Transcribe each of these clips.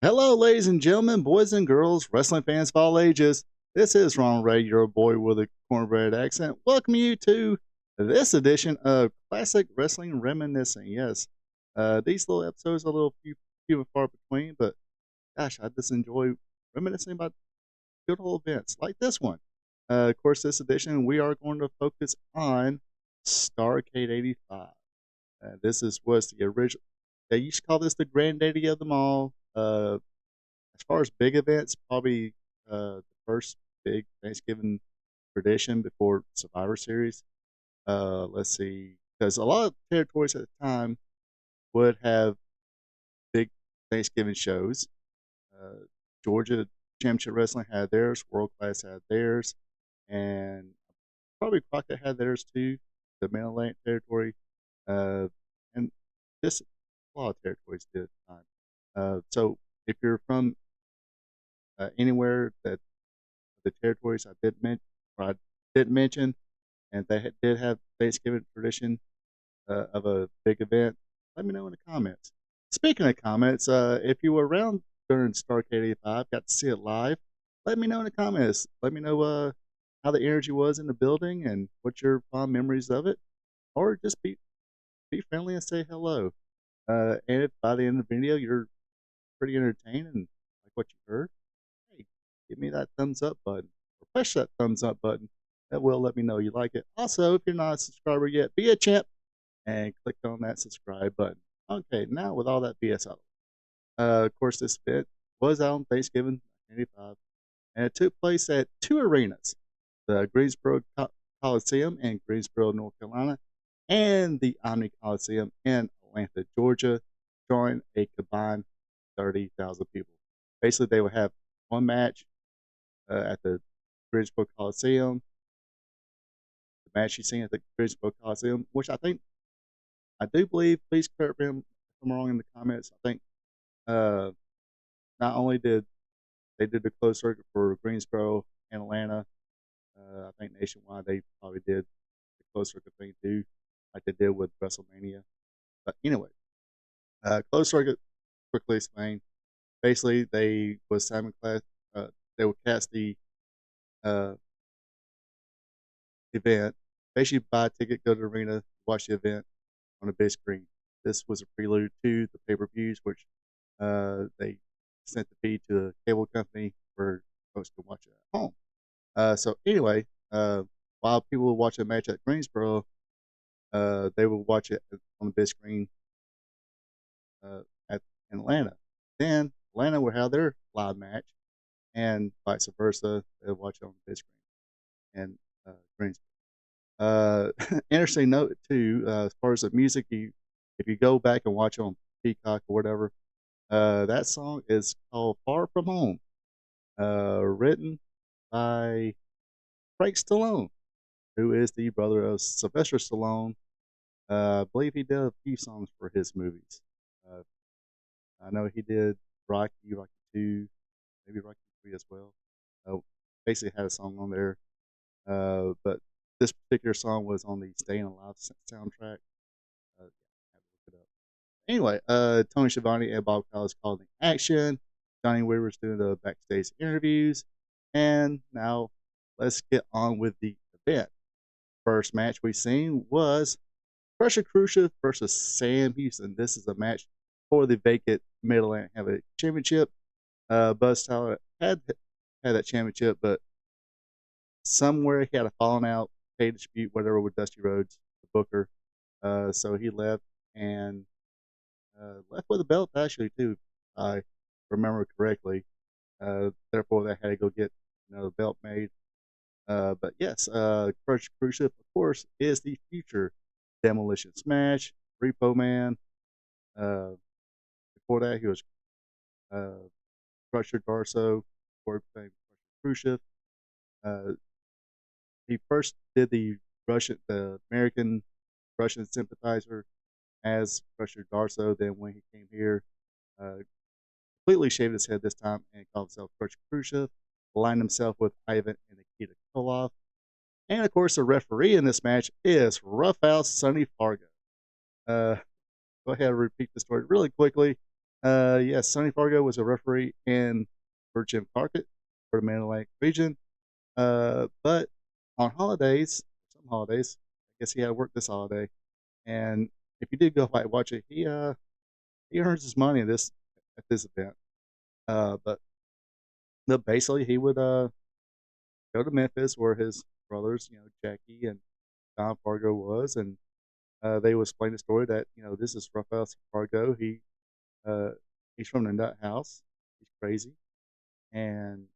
Hello, ladies and gentlemen, boys and girls, wrestling fans of all ages. This is Ron Ray, your boy with a cornbread accent. Welcome you to this edition of Classic Wrestling Reminiscing. Yes, these little episodes are a little few and far between, but gosh, I just enjoy reminiscing about good old events like this one. Of course, this edition we are going to focus on Starcade '85. Was the original. They used to call this the granddaddy of them all. As far as big events, probably the first big Thanksgiving tradition before Survivor Series. Let's see, because a lot of territories at the time would have big Thanksgiving shows. Georgia Championship Wrestling had theirs, World Class had theirs, and probably Crockett had theirs too. The Mid Atlantic territory, and just a lot of territories did at the time. So if you're from anywhere that the territories I didn't mention, and they did have Thanksgiving tradition of a big event, let me know in the comments. Speaking of comments, if you were around during Starcade '85, got to see it live, let me know in the comments. Let me know how the energy was in the building and what your fond memories of it, or just be friendly and say hello. And if by the end of the video you're pretty entertained and like what you heard, hey, give me that thumbs up button or push that thumbs up button. That will let me know you like it. Also, if you're not a subscriber yet, be a champ and click on that subscribe button. Okay, now with all that BS out, of course, this event was out on Thanksgiving '85, and it took place at two arenas: the Greensboro Coliseum in Greensboro, North Carolina, and the Omni Coliseum in Atlanta, Georgia, drawing a combined 30,000 people. Basically, they would have one match at the Greensboro Coliseum. The match you seen at the Greensboro Coliseum, which I do believe, please correct me if I'm wrong in the comments. I think not only did they did the closed circuit for Greensboro and Atlanta, I think nationwide they probably did the closed circuit thing too, like they did with WrestleMania. But anyway, closed circuit, quickly explain. Basically, they would cast the uh, event. Basically, buy a ticket, go to the arena, watch the event on a big screen. This was a prelude to the pay-per-views, which they sent the feed to the cable company for folks to watch it at home. So anyway, while people would watch a match at Greensboro, they would watch it on the big screen at Atlanta. Then Atlanta would have their live match, and vice versa. They would watch it on the big screen and Greensboro. Interesting note too, as far as the music, if you go back and watch it on Peacock or whatever, That song is called "Far From Home," written by Frank Stallone, who is the brother of Sylvester Stallone. I believe he did a few songs for his movies. Uh, I know he did Rocky, Rocky 2, maybe Rocky 3 as well. Basically had a song on there. But this particular song was on the Staying Alive soundtrack. Yeah, had to look it up. Anyway, Tony Schiavone and Bob Collins called in action. Johnny Weaver's doing the backstage interviews. And now let's get on with the event. First match we seen was Crusher Khrushchev versus Sam Houston. This is a match for the vacant Mid Atlantic Heavyweight Championship. Buzz Tyler had that championship, but somewhere he had a falling out, pay dispute, whatever, with Dusty Rhodes, the booker. So he left and left with a belt actually too. I remember correctly. Therefore, they had to go get the belt made. But yes, Crush Khrushchev, of course, is the future Demolition Smash, Repo Man. Uh, Before that, he was uh, Crusher Darso, before playing Crusher Khrushchev. Uh, he first did the American Russian sympathizer as Crusher Darso. Then when he came here, uh, completely shaved his head this time and called himself Crusher Khrushchev, aligned himself with Ivan and Nikita Koloff. And of course, the referee in this match is Roughhouse Sonny Fargo. Uh, Go ahead and repeat the story really quickly. Yes, Sonny Fargo was a referee for Jim Crockett for the Mid Atlantic region. But on holidays, some holidays, I guess he had to work this holiday. And if you did go by watch it, he earns his money at this event. But no, basically he would go to Memphis where his brothers, Jackie and Don Fargo was, and they would explain the story that this is Raphael Fargo. He's from the nut house. He's crazy, and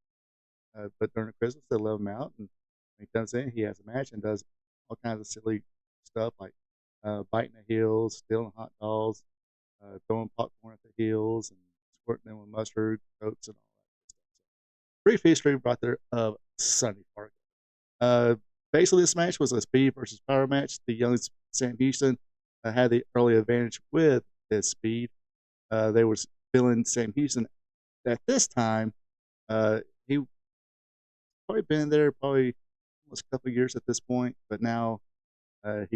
but during the Christmas they let him out, and when he comes in, he has a match and does all kinds of silly stuff like biting the heels, stealing hot dogs, throwing popcorn at the heels, and squirting them with mustard, coats, and all that stuff. So, brief history right there of Sonny Fargo. Uh, Basically, this match was a speed versus power match. The young Sam Houston had the early advantage with his speed. They were feeling Sam Houston at this time. He probably been there probably almost a couple of years at this point, but now they're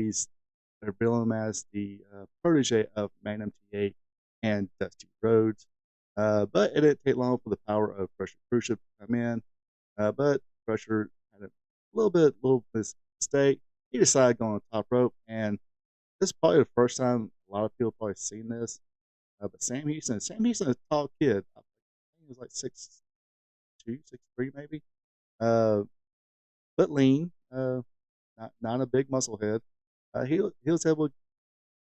billing him as the protege of Magnum TA and Dusty Rhodes. But it didn't take long for the power of Crusher Khrushchev to come in. But Crusher had a little mistake. He decided to go on the top rope, and this is probably the first time a lot of people probably seen this. But Sam Houston is a tall kid. I think he was like 6'2", 6'3", maybe. Uh, but lean. Not a big muscle head. He was able to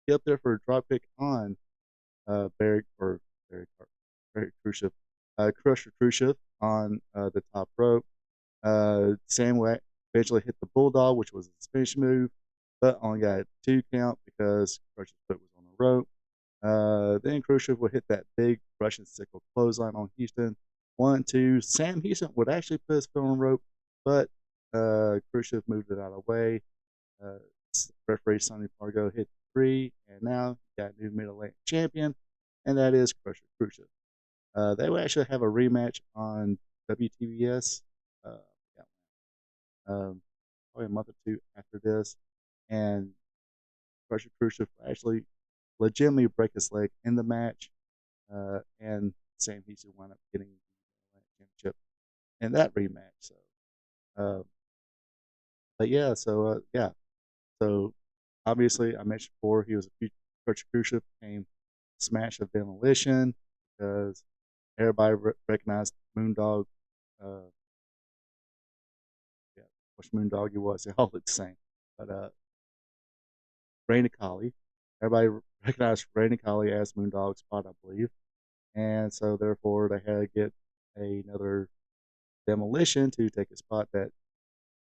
get up there for a drop kick on Barry Khrushchev, Crusher Khrushchev on the top rope. Sam eventually hit the Bulldog, which was his finish move, but only got a 2 count because Khrushchev's foot was on the rope. Then Khrushchev would hit that big Russian sickle clothesline on Houston. 1, 2. Sam Houston would actually put his foot on the rope, but Khrushchev moved it out of the way. Uh, Referee Sonny Fargo hit 3, and now you got a new Mid Atlantic champion, and that is Crusher Khrushchev. They will actually have a rematch on WTBS. Uh, yeah, Probably a month or two after this, and Crusher Khrushchev will actually legitimately break his leg in the match, and Sam Houston wound up getting the championship in that rematch. So, uh, but yeah, so obviously I mentioned before he was a future Crusher Khrushchev, became Smash of Demolition because everybody recognized Moondog. Uh, yeah, which Moondog he was. They all looked the same, but Randy Colley. Everybody recognized Randy Colley as Moondog Spot, I believe, and so therefore they had to get another Demolition to take a spot that,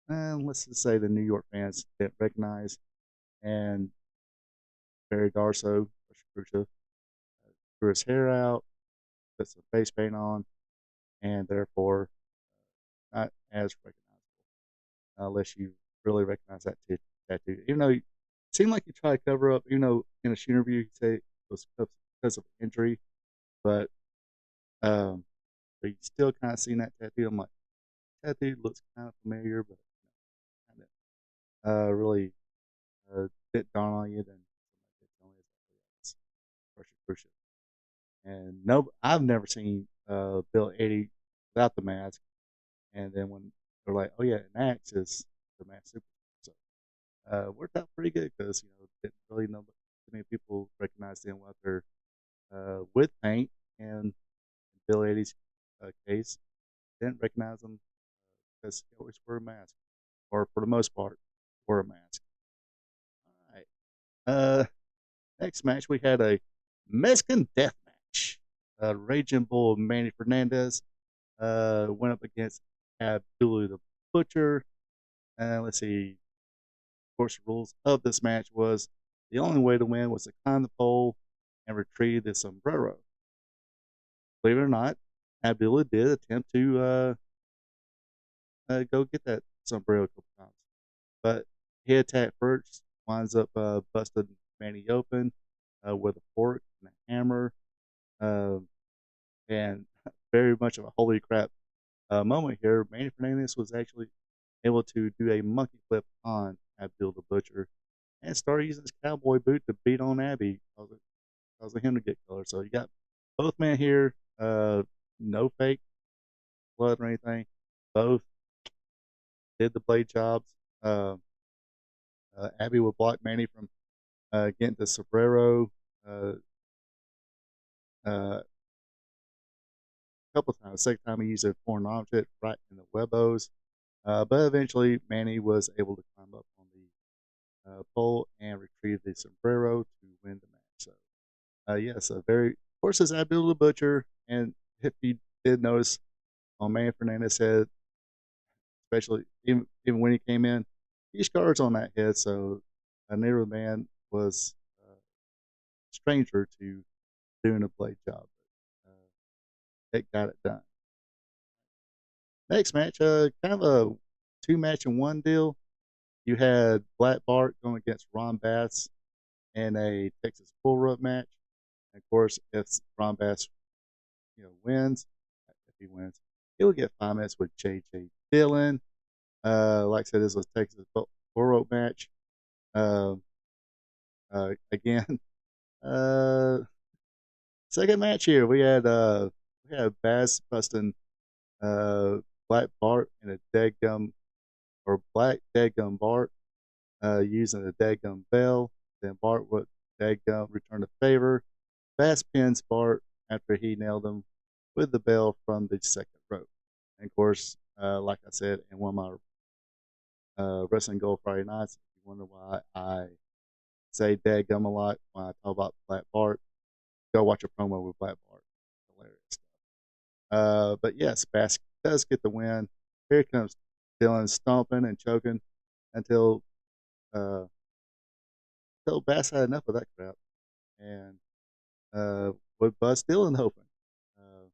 let's just say, the New York fans didn't recognize, and Barry Darso, Khrushchev, grew his hair out, put some face paint on, and therefore not as recognizable unless you really recognize that tattoo. Even though it seemed like you try to cover up, in a shoot interview you say it was because of injury, but um, but you still kind of seen that tattoo. I'm like, tattoo looks kind of familiar, but kind of really didn't dawn on you. Then somebody did tell me it's pressure crucial. And no, I've never seen Bill 80 without the mask. And then when they're like, "Oh yeah, and Axe is the mask super," so worked out pretty good because didn't really know too many people recognize them out there with paint, and in Bill 80's case, didn't recognize them because he always wore a mask, or for the most part, wore a mask. All right. Next match we had a Mexican Death Match. Raging Bull Manny Fernandez went up against Abdullah the Butcher. Let's see. Of course, the rules of this match was the only way to win was to climb the pole and retrieve the sombrero. Believe it or not, Abdullah did attempt to go get that sombrero a couple times, but he attacked first, winds up busting Manny open with a fork and a hammer, uh, and very much of a holy crap moment here. Manny Fernandez was actually able to do a monkey flip on Abdul the Butcher and started using his cowboy boot to beat on Abby, causing him to get color. So you got both men here, no fake blood or anything. Both did the blade jobs. Uh, Abby would block Manny from getting the sombrero uh, a couple times. The second time he used a foreign object right in the webos. But eventually Manny was able to climb up on the pole and retrieve the sombrero to win the match. So yes, a very, of course, it's Abdul the Butcher, and if you did notice on Manny Fernandez' head, especially even when he came in, he scars on that head, so I knew the man was a stranger to doing a blade job. It got it done. Next match, kind of a two match in one deal. You had Black Bart going against Ron Bass in a Texas bullrope match. And of course, if Ron Bass, wins, if he wins, he will get 5 minutes with J.J. Dillon. Like I said, this was Texas bullrope match. Uh, again, uh, second match here, we had Bass busting Black Bart in a dead gum, or Black dead gum Bart using a dead gum bell. Then Bart would dead gum return the favor. Bass pins Bart after he nailed him with the bell from the second rope. And of course, like I said in one of my Wrestling Gold Friday nights, if you wonder why I say dead gum a lot when I talk about Black Bart, go watch a promo with Black Bart. Hilarious stuff. But yes, Bass does get the win. Here comes Dylan stomping and choking until uh, until Bass had enough of that crap and would bust Dylan open. Uh,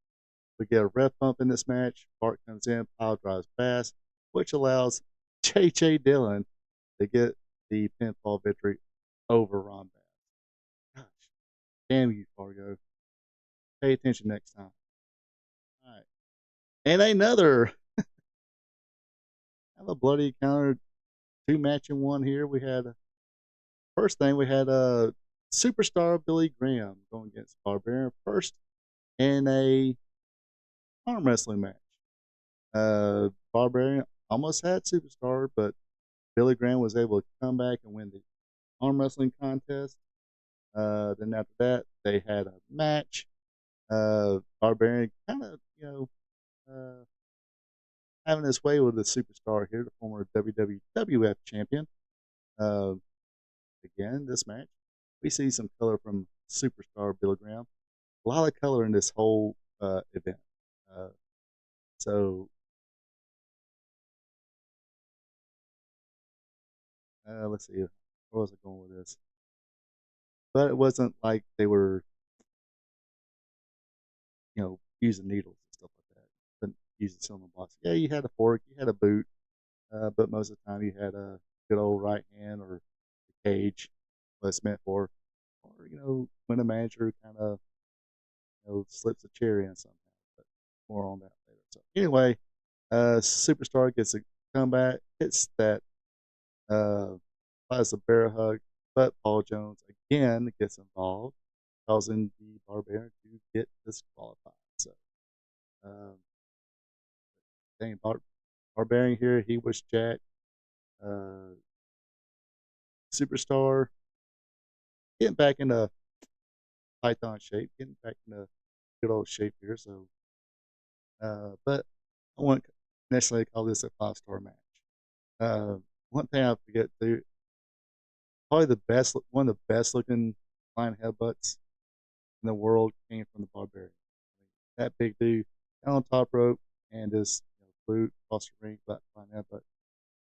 we get a ref bump in this match. Bart comes in, pile drives Bass, which allows J.J. Dillon to get the pinfall victory over Ron Bass. Gosh, damn you, Fargo. Pay attention next time. All right. And another have a bloody counter two match in one here. We had first thing we had superstar Billy Graham going against Barbarian first in a arm wrestling match. Barbarian almost had superstar, but Billy Graham was able to come back and win the arm wrestling contest. Then after that, they had a match. Barbarian kind of, having his way with the superstar here, the former WWF champion. Uh, Again, this match, we see some color from superstar Billy Graham. A lot of color in this whole event. Uh, so let's see, where was I going with this? But it wasn't like they were, using needles and stuff like that. But using cinnamon blocks. Yeah, you had a fork, you had a boot, but most of the time you had a good old right hand or a cage, what it's meant for. Or, when a manager kind of, slips a cherry in somehow. But more on that later. So anyway, Superstar gets a comeback. It's that applies a bear hug, but Paul Jones again gets involved, causing the Barbarian to get disqualified. So, um, dang, Barbarian here, he was Jack. Uh, Superstar getting back into Python shape, getting back into good old shape here. So, but I wouldn't necessarily call this a 5-star match. Uh, one thing I forget to probably one of the best looking flying headbutts in the world came from the Barbarian. I mean, that big dude down on top rope and his flute across the ring, but flying headbutt.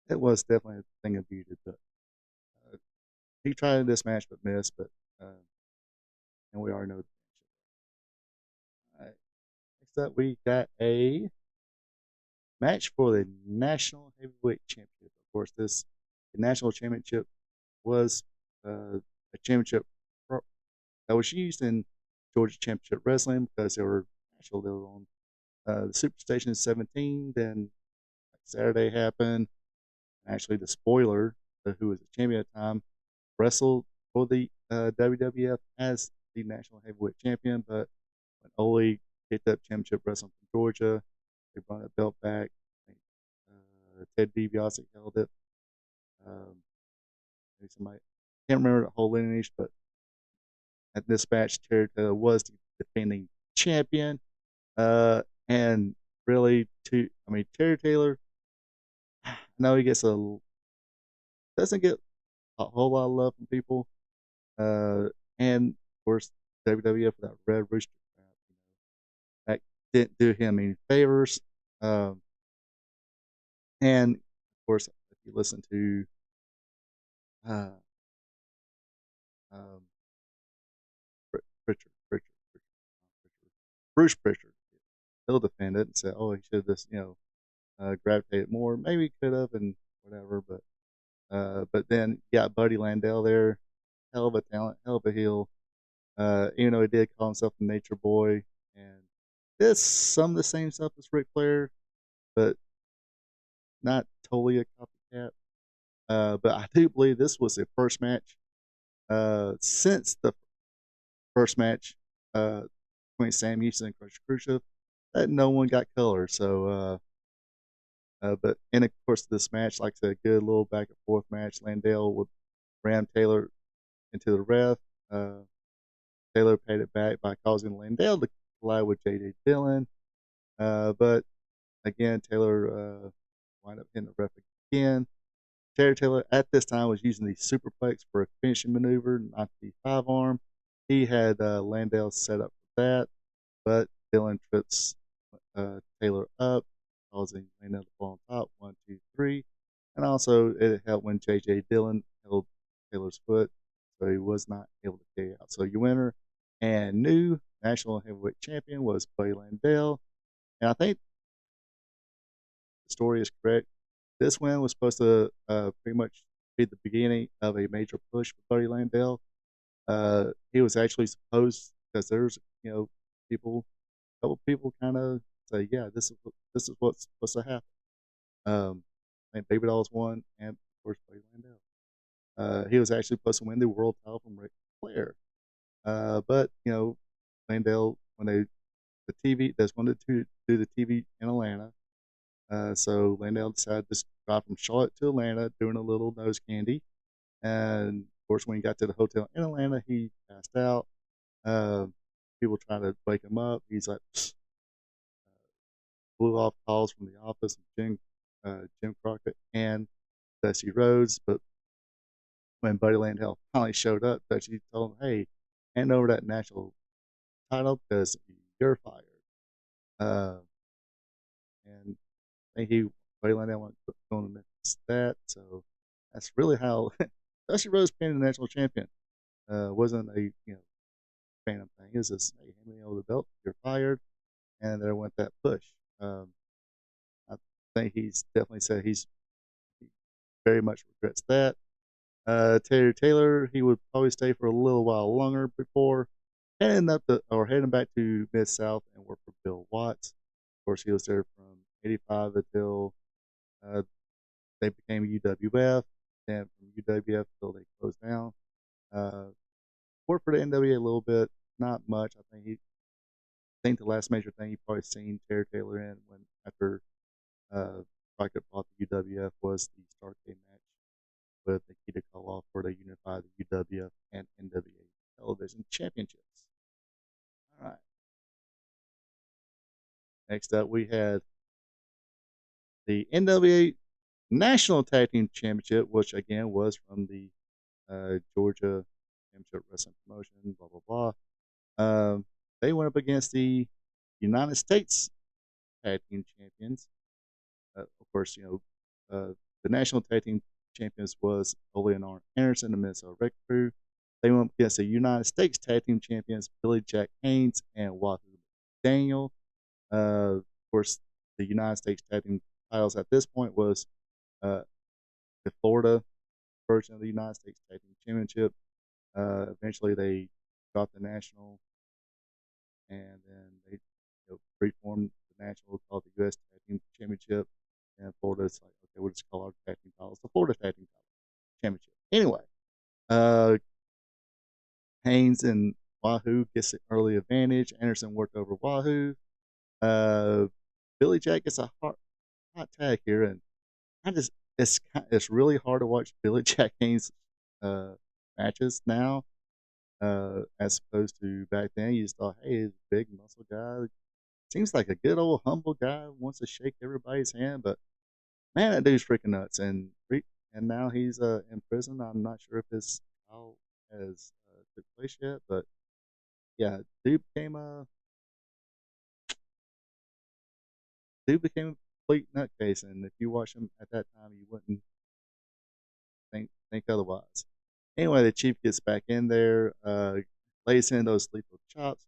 It was definitely a thing of beauty. But he tried this match but missed. But and we already know. All right. Next up, we got a match for the National Heavyweight Championship. Of course, the National Championship was a championship that was used in Georgia Championship Wrestling because they were on the Superstation 17. Then Saturday happened. Actually, the spoiler, who was the champion at the time, wrestled for the WWF as the National Heavyweight Champion. But when Ole picked up Championship Wrestling from Georgia, they brought that belt back. Ted DiBiase held it. Maybe somebody can't remember the whole lineage, but at this match, Terry Taylor was the defending champion. And really, Terry Taylor, I know he doesn't get a whole lot of love from people. And of course, WWF with that Red Rooster crap, that didn't do him any favors. And of course, if you listen to uh, um, Bruce Pritchard, he'll defend it and say, "Oh, he should have just gravitated more. Maybe he could have, and whatever." But then you got Buddy Landell there, hell of a talent, hell of a heel. Even though he did call himself the Nature Boy, and did some of the same stuff as Ric Flair, but not totally a copycat. But I do believe this was the first match since the first match between Sam Houston and Crush Khrushchev that no one got color. So, but and of course this match, like I said, a good little back and forth match. Landell would ram Taylor into the ref. Taylor paid it back by causing Landell to collide with J.J. Dillon. But again, Taylor wound up hitting the ref again. Terry Taylor at this time was using the superplex for a finishing maneuver, not the 5-arm. He had Landell set up for that, but Dillon trips Taylor up, causing Landell to fall on top. 1, 2, 3. And also, it helped when J.J. Dillon held Taylor's foot, so he was not able to carry out. So your winner and new National Heavyweight Champion was Buddy Landell. And I think the story is correct. This win was supposed to pretty much be the beginning of a major push for Buddy Landell. He was actually supposed, because there's a couple people kind of say, yeah, this is what's supposed to happen. I think Baby Dolls won, and of course Buddy Landell. He was actually supposed to win the world title from Ric Flair, but Landell, when the TV, they wanted to do the TV in Atlanta. So Landell decided to drive from Charlotte to Atlanta, doing a little nose candy. And of course, when he got to the hotel in Atlanta, he passed out. People trying to wake him up. He's like, blew off calls from the office of Jim Crockett and Dusty Rhodes. But when Buddy Landell finally showed up, Dusty told him, "Hey, hand over that national title because you're fired." And I think Buddy Landell went going to miss that. So that's really how Dusty Rhodes became the national champion. Wasn't a phantom thing. It was just, hey, hand me over the belt, you're fired. and there went that push. I think he's definitely said he very much regrets that. Terry Taylor, he would probably stay for a little while longer before heading back to Mid South and work for Bill Watts. Of course, he was there from '85 until uh, they became UWF, and from UWF until they closed down. Uh, Worked for the NWA a little bit, not much. I think the last major thing you probably seen Terry Taylor in when after Crockett bought the UWF was the Starcade match with Nikita Koloff where they unified the UWF and NWA television championships. All right. Next up, we had the NWA National Tag Team Championship, which again was from the Georgia Championship Wrestling Promotion, blah, blah, blah. They went up against the United States Tag Team Champions. Of course, the National Tag Team Champions was Ole and Arn Anderson, the Minnesota Wreck Crew. They went up against the United States Tag Team Champions, Billy Jack Haynes and Wahoo Daniel. Of course, the United States Tag Team titles at this point was the Florida version of the United States Tag Team Championship. Eventually, they dropped the national, and then they reformed the national, called the U.S. Tag Team Championship. And Florida's like, okay, we'll just call our tag team titles the Florida Tag Team Championship. Anyway, Haynes and Wahoo gets an early advantage. Anderson worked over Wahoo. Billy Jack gets a hot tag here, and it's really hard to watch Billy Jack Haynes matches now, as opposed to back then. You just thought, hey, he's a big muscle guy. Seems like a good old humble guy, wants to shake everybody's hand, but man, that dude's freaking nuts. And now he's in prison. I'm not sure if his trial has took place yet, but yeah, dude became a complete nutcase. And if you watch him at that time, you wouldn't think otherwise. Anyway, the Chief gets back in there, lays in those lethal chops.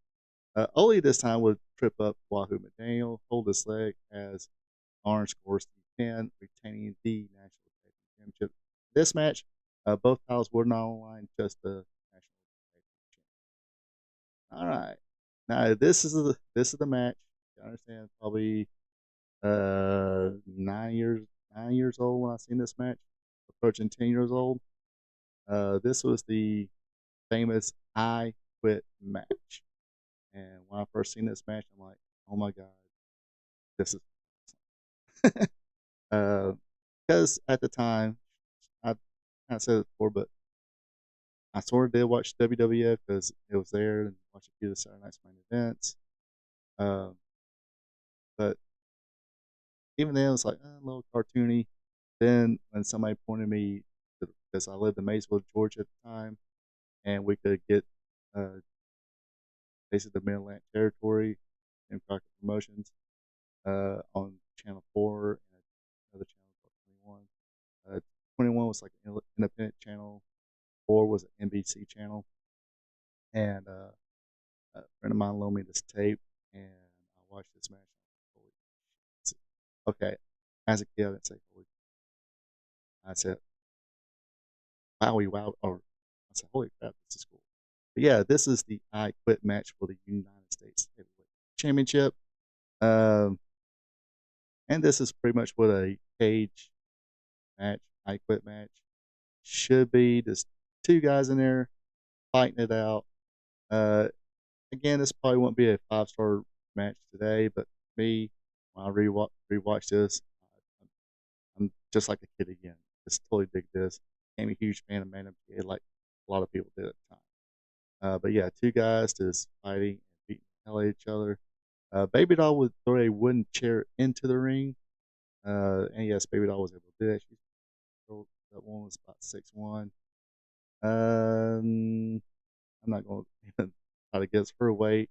Ole this time would trip up Wahoo McDaniel, hold his leg as Arn scores the 10, retaining the National Tag Team Championship. This match, both titles were not on line, just the National Tag Team Championship. All right, now this is the match. You understand? Probably 9 years old when I seen this match, approaching 10 years old. This was the famous I Quit match. And when I first seen this match, I'm like, oh my God, this is because at the time, I said it before, but I sort of did watch WWF because it was there and watch a few of the Saturday Night's main events. But even then, it was like a little cartoony. Then when somebody pointed me, because I lived in Maysville, Georgia at the time, and we could get basically the Mid-Atlantic territory in Crockett Promotions on Channel 4 and another channel called 21. 21 was like an independent channel. 4 was an NBC channel. And a friend of mine loaned me this tape, and I watched this match. Holy shit. Okay, as a kid, I didn't say holy. I said, wowie wow, or I said, holy crap, this is cool. But yeah, this is the I Quit match for the United States Heavyweight Championship. And this is pretty much what a cage match, I Quit match, should be. Just two guys in there fighting it out. Again, this probably won't be a 5-star match today, but me, when I rewatch this, I'm just like a kid again. Just totally dig this. Became a huge fan of Man of Kid, like a lot of people did at the time. But yeah, two guys just fighting and beating the hell out of each other. Baby Doll would throw a wooden chair into the ring. And yes, Baby Doll was able to do that. That one was about 6'1". I'm not going to even try to guess her weight.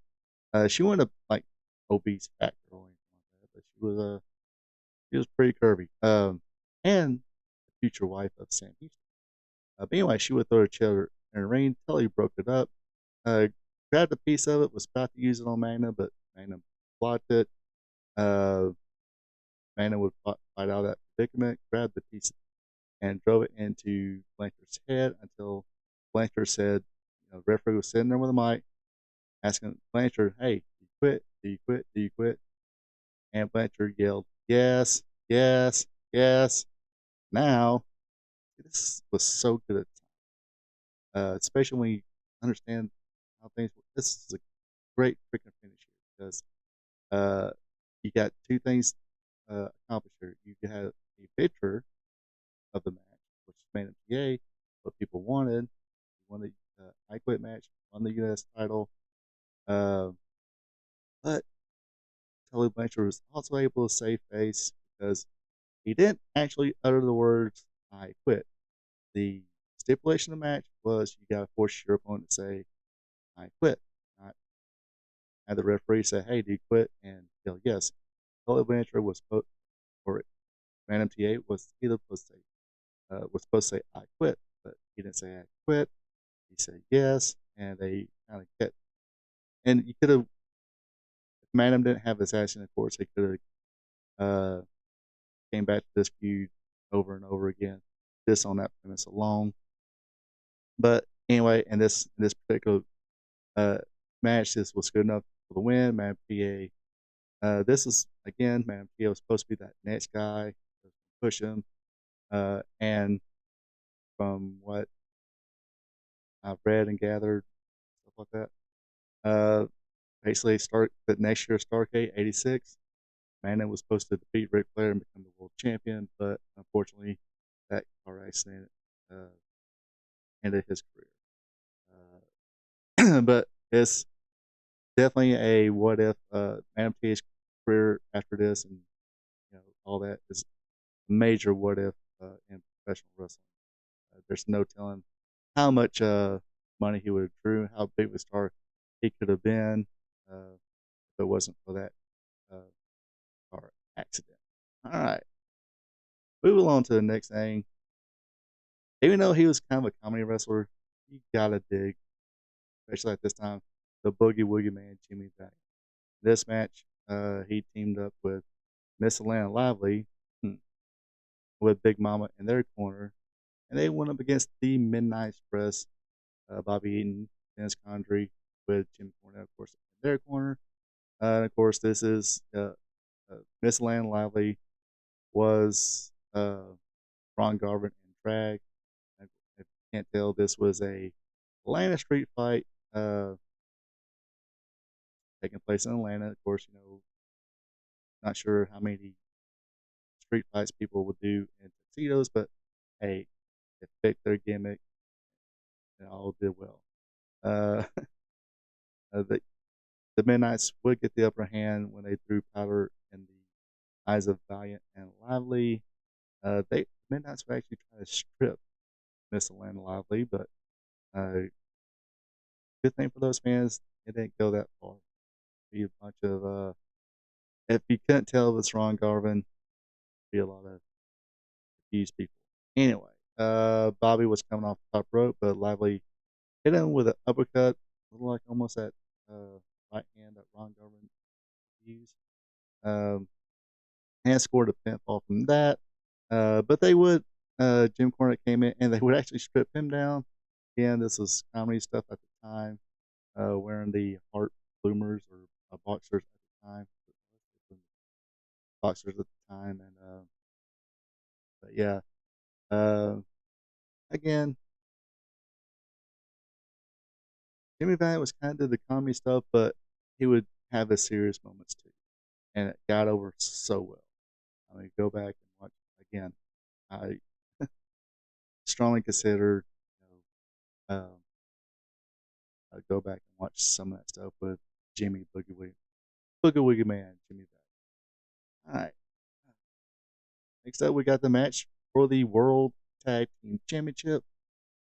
She wasn't a like obese fat girl or anything like that, but she was pretty curvy. And the future wife of Sam Houston. But anyway, she would throw a chair in the ring till he broke it up. Grabbed a piece of it, was about to use it on Magna, but Magna blocked it. Manning would fight out of that predicament, grab the piece, and drove it into Blanchard's head until Blanchard said, the referee was sitting there with a mic asking Blanchard, "Hey, do you quit? Do you quit? Do you quit?" And Blanchard yelled, "Yes, yes, yes." Now, this was so good at the time, especially when you understand how things work. This is a great freaking finish here because you got two things accomplished here. You had a picture of the match, which made MTA what people wanted. You won the I Quit match, won the U.S. title, uh, but Tully Blanchard was also able to save face because he didn't actually utter the words "I quit." The stipulation of the match was you got to force your opponent to say "I quit," not have the referee say, "Hey, do you quit?" and yell yes. Tully Blanchard was supposed, or Random TA was either supposed to say "I quit," but he didn't say "I quit." He said yes, and they kind of kept. And you could have, if Madam didn't have this action, of course, they could have came back to this feud over and over again, just on that premise alone. But anyway, in this particular match, this was good enough for the win. Madam PA. This is again, Madam PA was supposed to be that next guy, push him, and from what I've read and gathered, stuff like that. Basically, start the next year, Starcade '86. Manning was supposed to defeat Ric Flair and become the world champion, but unfortunately, that car accident uh, ended his career. But it's definitely a what if. Manning PA's career after this, and all that is a major what if in professional wrestling. There's no telling how much money he would have drew, how big of a star he could have been if it wasn't for that uh, car accident. All right, moving on to the next thing. Even though he was kind of a comedy wrestler, you gotta dig, especially at this time, the Boogie Woogie Man Jimmy Valiant. This match, he teamed up with Miss Atlanta Lively with Big Mama in their corner, and they went up against the Midnight Express, Bobby Eaton, Dennis Condrey, with Jim Cornette, of course, in their corner. And of course, this is Miss Atlanta Lively was Ron Garvin in drag. If you can't tell, this was a Atlanta street fight taking place in Atlanta. Of course, not sure how many street fights people would do in tuxedos, but hey, it fit their gimmick and all did well. Uh, the Midnights would get the upper hand when they threw powder in the eyes of Valiant and Lively. The Midnights would actually try to strip Miss Atlanta Lively, but good thing for those fans, it didn't go that far. Be a bunch of if you couldn't tell if it's Ron Garvin, be a lot of confused people. Anyway, Bobby was coming off the top rope, but Lively hit him with an uppercut, like almost that right hand that Ron Garvin used, and scored a pinfall from that. But they would, Jim Cornette came in and they would actually strip him down. Again, this was comedy stuff at the time, wearing the heart bloomers or boxers at the time, boxers at the time, and but yeah, uh, again, Jimmy Valiant was kind of the comedy stuff, but he would have his serious moments too, and it got over so well. I mean, go back and watch again. I strongly consider, I'd go back and watch some of that stuff with Jimmy Boogie Woogie Man, Jimmy Valiant. All right, next up we got the match for the World Tag Team Championship.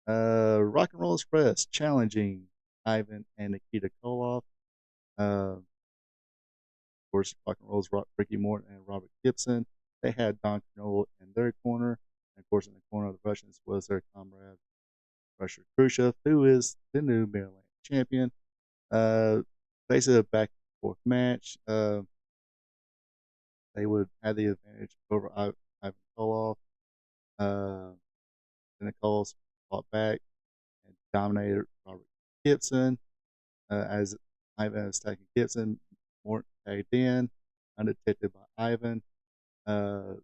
Rock and Roll Express challenging Ivan and Nikita Koloff. Of course, Rock and Roll's Ricky Morton and Robert Gibson. They had Don Canolo in their corner. And of course, in the corner of the Russians was their comrade, Rusher Khrushchev, who is the new Maryland champion. Basically, fourth match. They would have the advantage over Ivan Koloff. Uh, then the Coles fought back and dominated Robert Gibson as Ivan was attacking Gibson. Morton tagged in, undetected by Ivan. Uh,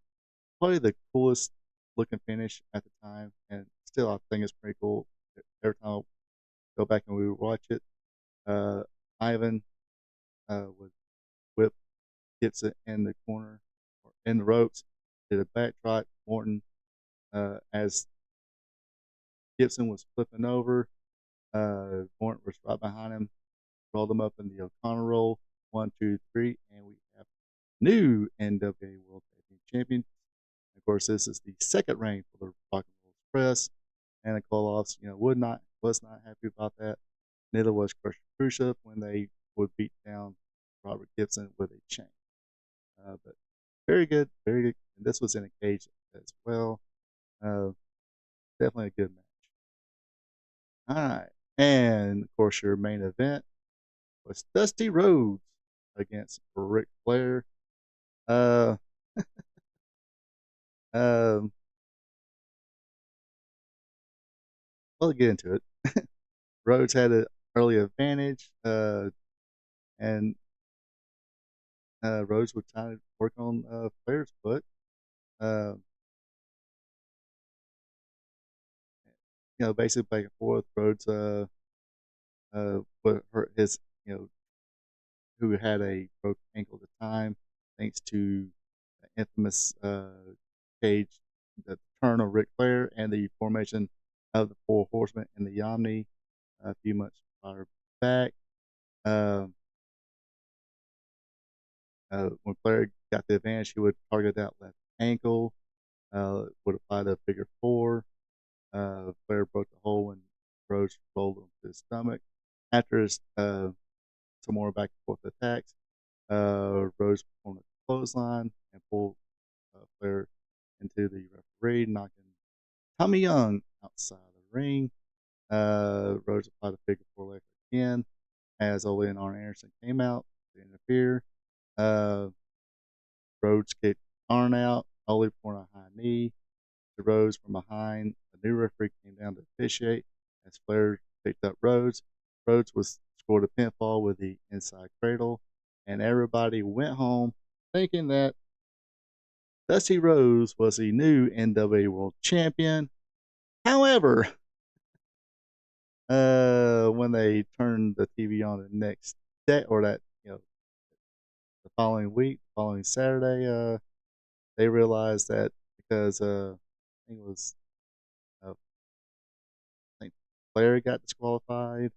Probably the coolest looking finish at the time, and still I think it's pretty cool. Every time I go back and we watch it, Ivan would whip Gibson in the corner or in the ropes, did a back trot. Morton, as Gibson was flipping over, Morton was right behind him, rolled him up in the O'Connor roll. 1, 2, 3, and we have new NWA World Tag Team Champion. Of course, this is the second reign for the Rock and Roll Express, and the Koloffs, was not happy about that. Neither was Crusher Khrushchev when they would beat down Robert Gibson with a chain. But very good, very good. And this was in a cage as well. Definitely a good match. All right, and of course, your main event was Dusty Rhodes against Ric Flair. Uh, um, we'll get into it. Rhodes had an early advantage, and Rhodes would try to work on Flair's foot. Uh, Basically back and forth. Rhodes put his, who had a broken ankle at the time, thanks to the infamous cage, the turn of Ric Flair, and the formation of the Four Horsemen in the Omni a few months prior back. Um, when Flair got the advantage, he would target that left ankle, would apply the figure four. Flair broke the hole and Rhodes rolled him to his stomach. After his some more back and forth attacks, Rhodes performed a clothesline and pulled Flair into the referee, knocking Tommy Young outside the ring. Rhodes applied the figure four leg again as Ole and Arn Anderson came out to interfere. Uh, Rhodes kicked Arn out. Ole performed a high knee to Rhodes from behind. A new referee came down to officiate as Flair picked up Rhodes. Rhodes was scored a pinfall with the inside cradle, and everybody went home thinking that Dusty Rhodes was the new NWA World Champion. However, when they turned the TV on the next day, or that, the following week, following Saturday, they realized that because I think it was, I think Flair got disqualified.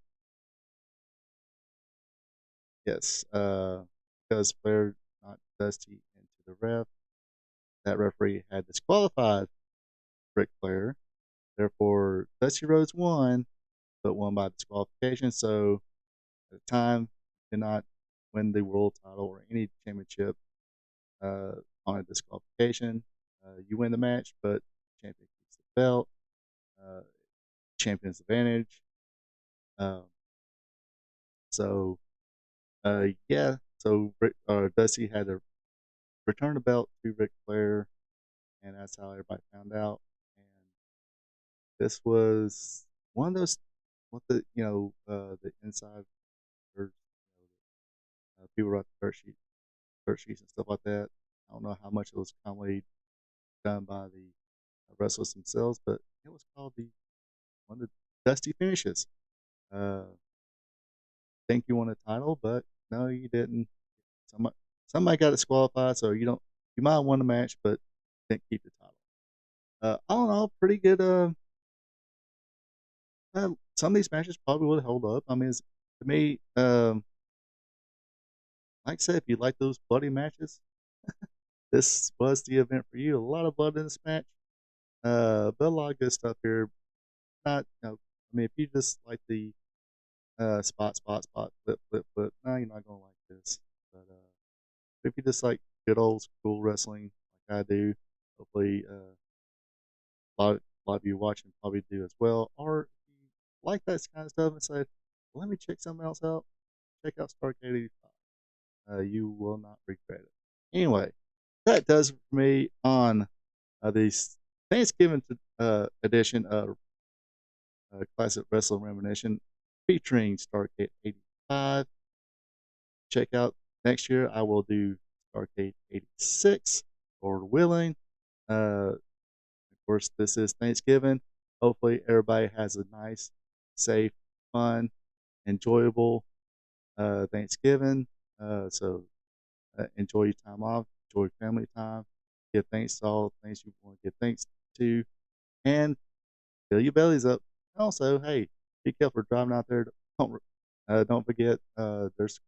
Yes, because Flair knocked Dusty into the ref. That referee had disqualified Ric Flair. Therefore, Dusty Rhodes won, but won by disqualification. So at the time, did not win the world title or any championship on a disqualification. You win the match, but champion keeps the belt. Uh, Champion's advantage. Um, so yeah, so Dusty had to return the belt to Ric Flair, and that's how everybody found out. And this was one of those, what the inside, or people write the dirt sheets and stuff like that. I don't know how much it was commonly done by the wrestlers themselves, but it was called the one of the Dusty finishes. Uh, think you won a title, but no, you didn't. Somebody got disqualified, so you might have won the match, but didn't keep the title. All in all, pretty good. Some of these matches probably would hold up. I mean, to me, like I said, if you like those bloody matches, this was the event for you. A lot of blood in this match, but a lot of good stuff here. Not, I mean, if you just like the spot, flip, flip, flip, no, you're not gonna like this. But if you just like good old school wrestling, like I do, hopefully a lot of you watching probably do as well. Or if you like that kind of stuff and say, well, let me check something else out, check out Starcade 85. You will not regret it. Anyway, that does it for me on the Thanksgiving edition of Classic Wrestling Reminiscing featuring Starcade 85. Check out next year. I will do Starcade 86, Lord willing. Of course, this is Thanksgiving. Hopefully, everybody has a nice, safe, fun, enjoyable Thanksgiving. So enjoy your time off, enjoy family time, give thanks to all the things you want to give thanks to, and fill your bellies up. Also, hey, be careful driving out there. Don't forget, there's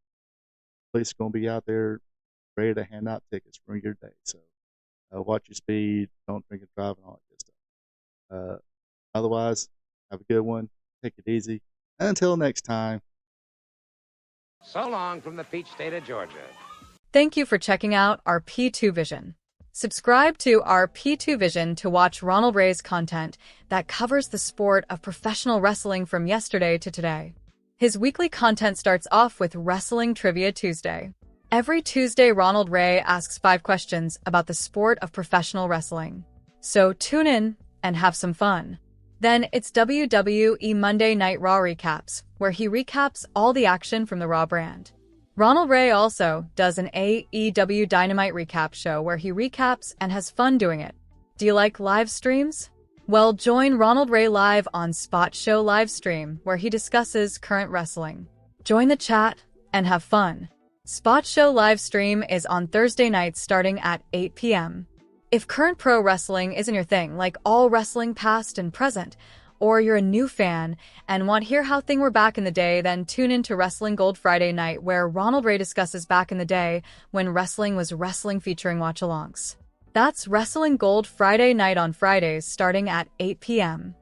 police going to be out there ready to hand out tickets for your day. So watch your speed, don't drink and drive, and all that good stuff. Otherwise, have a good one. Take it easy. Until next time. So long from the peach state of Georgia. Thank you for checking out our P2 Vision. Subscribe to our P2 Vision to watch Ronald Ray's content that covers the sport of professional wrestling from yesterday to today. His weekly content starts off with Wrestling Trivia Tuesday. Every Tuesday, Ronald Ray asks 5 questions about the sport of professional wrestling. So tune in and have some fun. Then it's WWE Monday Night Raw recaps, where he recaps all the action from the Raw brand. Ronald Ray also does an AEW Dynamite recap show where he recaps and has fun doing it. Do you like live streams? Well, join Ronald Ray live on Spot Show Livestream, where he discusses current wrestling. Join the chat and have fun. Spot Show Livestream is on Thursday nights starting at 8 p.m. If current pro wrestling isn't your thing, like all wrestling past and present, or you're a new fan and want to hear how things were back in the day, then tune in to Wrestling Gold Friday night, where Ronald Ray discusses back in the day when wrestling was wrestling, featuring watch-alongs. That's Wrestling Gold Friday night on Fridays starting at 8 p.m.